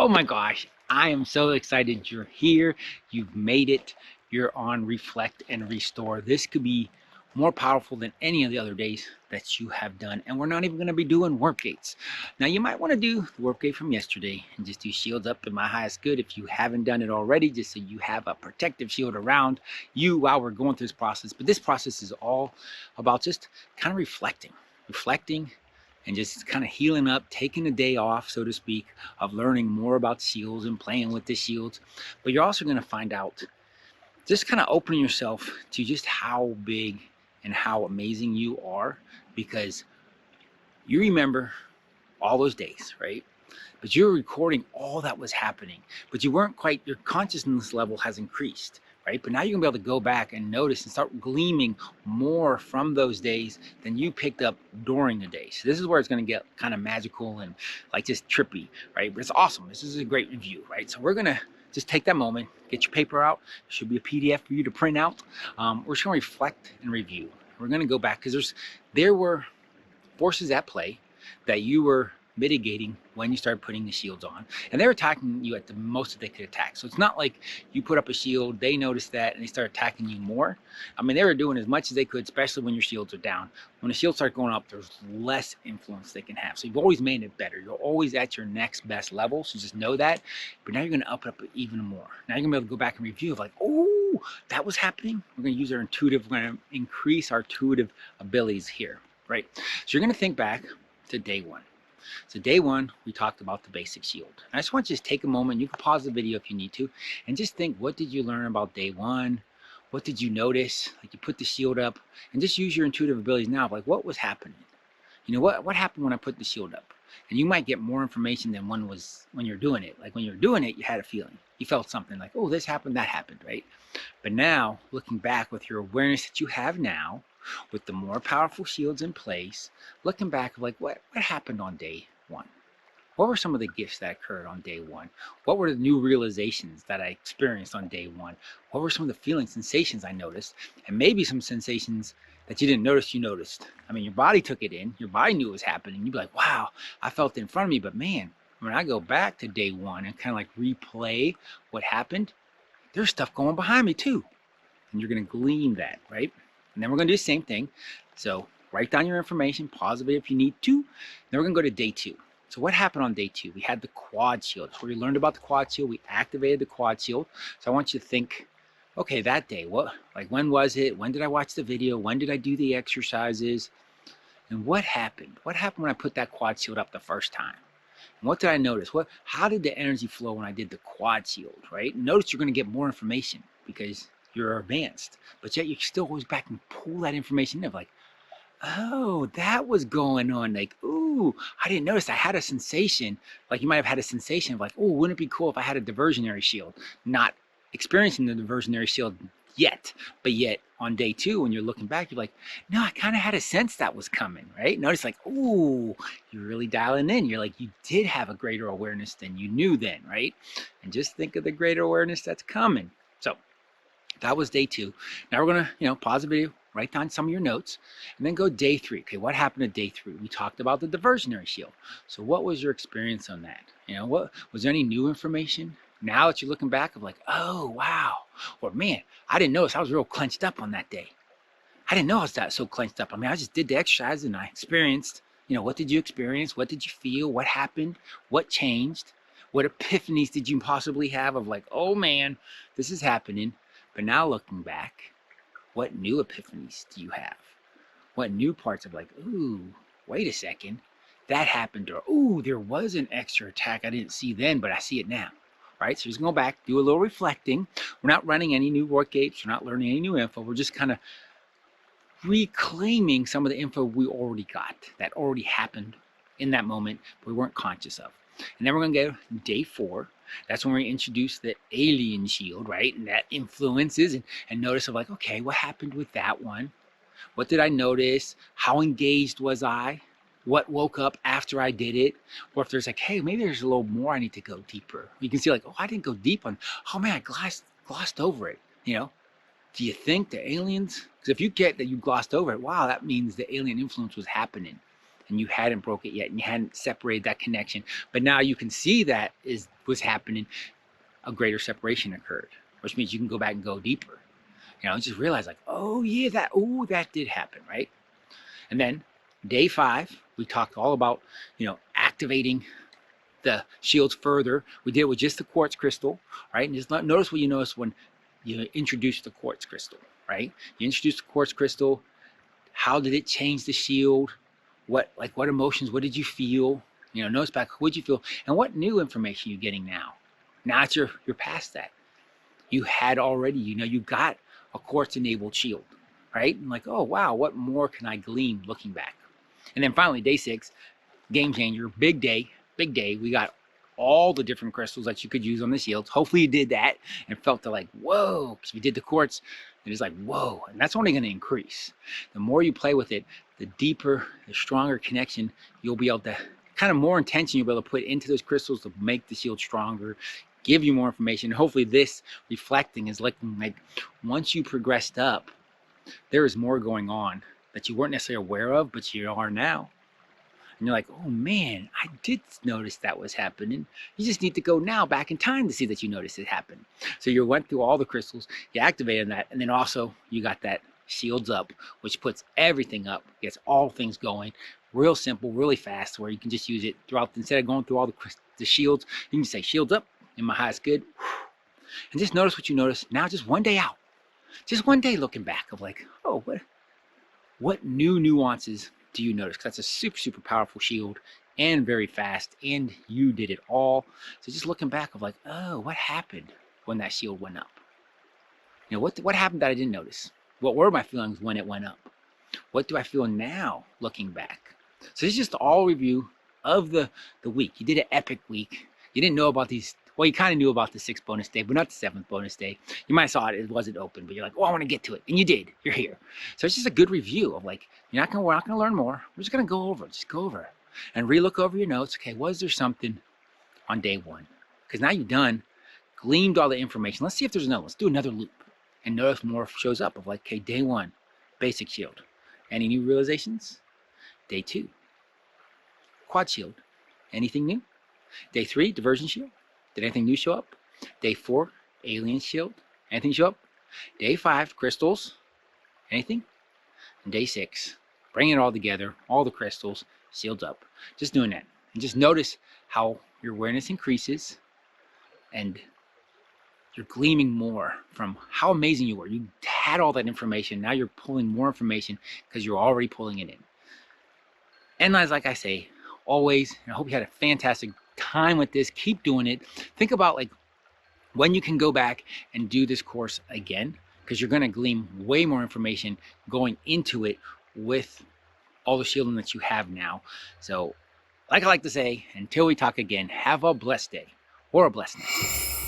Oh my gosh, I am so excited you're here. You've made it. You're on Reflect and Restore. This could be more powerful than any of the other days that you have done. And we're not even going to be doing work gates. Now, you might want to do the work gate from yesterday and just do shields up in my highest good if you haven't done it already, just so you have a protective shield around you while we're going through this process. But this process is all about just kind of reflecting and just kind of healing up, taking a day off, so to speak, of learning more about shields and playing with the shields. But you're also going to find out, just kind of opening yourself to just how big and how amazing you are, because you remember all those days, right? But you're recording all that was happening, but you weren't quite, your consciousness level has increased, right? But now you're gonna be able to go back and notice and start gleaming more from those days than you picked up during the day. So this is where it's gonna get kind of magical and like just trippy, right? But it's awesome. This is a great review, right? So we're gonna just take that moment, get your paper out. There should be a PDF for you to print out. We're just gonna reflect and review. We're gonna go back because there were forces at play that you were mitigating when you started putting the shields on, and they're attacking you at the most that they could attack. So it's not like you put up a shield, they noticed that, and they start attacking you more. I mean, they were doing as much as they could, especially when your shields are down. When the shields start going up, there's less influence they can have. So you've always made it better. You're always at your next best level, so just know that. But now you're going to up it up even more. Now you're going to be able to go back and review of like, oh, that was happening. We're going to use our intuitive, we're going to increase our intuitive abilities here, right? So you're going to think back to day one. So day one, we talked about the basic shield. I just want you to take a moment. You can pause the video if you need to, and just think, what did you learn about day one? What did you notice? Like, you put the shield up, and just use your intuitive abilities now. Like, what was happening? You know, what happened when I put the shield up? And you might get more information than one was when you're doing it. Like when you're doing it, you had a feeling. You felt something like, oh, this happened, that happened, right? But now, looking back with your awareness that you have now, with the more powerful shields in place, looking back like what happened on day one? What were some of the gifts that occurred on day one? What were the new realizations that I experienced on day one? What were some of the feelings, sensations I noticed? And maybe some sensations that you didn't notice you noticed. I mean, your body took it in, your body knew it was happening. You'd be like, wow, I felt it in front of me, but man, when I go back to day one and kind of like replay what happened, there's stuff going behind me too. And you're gonna glean that, right? And then we're gonna do the same thing. So write down your information, pause it if you need to. Then we're gonna go to day two. So what happened on day two? We had the quad shield. So we learned about the quad shield. We activated the quad shield. So I want you to think, okay, that day, when was it? When did I watch the video? When did I do the exercises? And what happened? What happened when I put that quad shield up the first time? And what did I notice? How did the energy flow when I did the quad shield, right? Notice you're gonna get more information because you're advanced, but yet you still always back and pull that information in, like, oh, that was going on. Like, ooh, I didn't notice. I had a sensation. Like, you might have had a sensation of like, oh, wouldn't it be cool if I had a diversionary shield? Not experiencing the diversionary shield yet, but yet on day two, when you're looking back, you're like, no, I kind of had a sense that was coming, right? Notice like, ooh, you're really dialing in. You're like, you did have a greater awareness than you knew then, right? And just think of the greater awareness that's coming. So that was day two. Now we're gonna, pause the video, write down some of your notes, and then go day three. Okay, what happened to day three? We talked about the diversionary shield. So what was your experience on that? What was there any new information? Now that you're looking back of like, oh, wow. Or man, I didn't notice I was real clenched up on that day. I didn't know I was that so clenched up. I mean, I just did the exercise and I experienced, what did you experience? What did you feel? What happened? What changed? What epiphanies did you possibly have of like, oh man, this is happening? But now looking back, what new epiphanies do you have? What new parts of like, ooh, wait a second, that happened, or ooh, there was an extra attack I didn't see then, but I see it now. Right? So just go back, do a little reflecting. We're not running any new work gates, we're not learning any new info, we're just kind of reclaiming some of the info we already got, that already happened in that moment, but we weren't conscious of. And then we're gonna go day four. That's when we introduce the alien shield, right? And that influences and notice of like, okay, what happened with that one? What did I notice? How engaged was I? What woke up after I did it? Or if there's like, hey, maybe there's a little more I need to go deeper. You can see like, oh, I didn't go deep on, oh man, I glossed over it, Do you think the aliens, because if you get that you glossed over it, wow, that means the alien influence was happening. and you hadn't broke it yet and you hadn't separated that connection. But now you can see that was happening, a greater separation occurred, which means you can go back and go deeper. Just realize like, oh yeah, that did happen, right? And then day 5, we talked all about, activating the shields further. We did it with just the quartz crystal, right? And just notice what you notice when you introduce the quartz crystal, right? You introduce the quartz crystal. How did it change the shield? What emotions? What did you feel? Notice back, what did you feel? And what new information are you getting now? Now that you're past that. You had already, you got a quartz enabled shield, right? And like, oh wow, what more can I glean looking back? And then finally, day 6, game changer, big day. We got all the different crystals that you could use on the shields. Hopefully you did that and felt the like, whoa, because we did the quartz, it was like, whoa, and that's only going to increase. The more you play with it, the deeper, the stronger connection you'll be able to, kind of more intention you'll be able to put into those crystals to make the shield stronger, give you more information. Hopefully this reflecting is looking like once you progressed up, there is more going on that you weren't necessarily aware of, but you are now. And you're like, oh man, I did notice that was happening. You just need to go now back in time to see that you noticed it happen. So you went through all the crystals, you activated that, and then also you got that shields up, which puts everything up, gets all things going, real simple, really fast, where you can just use it throughout. Instead of going through all the shields, you can say shields up, in my highest good. And just notice what you notice now, just one day out. Just one day looking back of like, oh, what new nuances do you notice? Because that's a super, super powerful shield and very fast, and you did it all. So just looking back of like, oh, what happened when that shield went up? What happened that I didn't notice? What were my feelings when it went up? What do I feel now looking back? So this is just all review of the week. You did an epic week. You didn't know about these. Well, you kind of knew about the 6th bonus day, but not the 7th bonus day. You might have saw it wasn't open, but you're like, oh, I want to get to it. And you did. You're here. So it's just a good review of like, we're not going to learn more. We're just going to go over it. Just go over it. And re-look over your notes. Okay, was there something on day 1? Because now you've gleaned all the information. Let's see if there's another. Let's do another loop. And notice more shows up of like, okay, day 1, basic shield. Any new realizations? Day 2, quad shield. Anything new? Day 3, diversion shield. Did anything new show up? Day 4, alien shield. Anything show up? Day 5, crystals. Anything? And day 6, bring it all together, all the crystals, shields up. Just doing that. And just notice how your awareness increases and you're gleaming more from how amazing you were. You had all that information. Now you're pulling more information because you're already pulling it in. And as like I say, always, and I hope you had a fantastic time with this. Keep doing it. Think about like when you can go back and do this course again, because you're going to glean way more information going into it with all the shielding that you have now. So like I like to say, until we talk again, have a blessed day or a blessed night.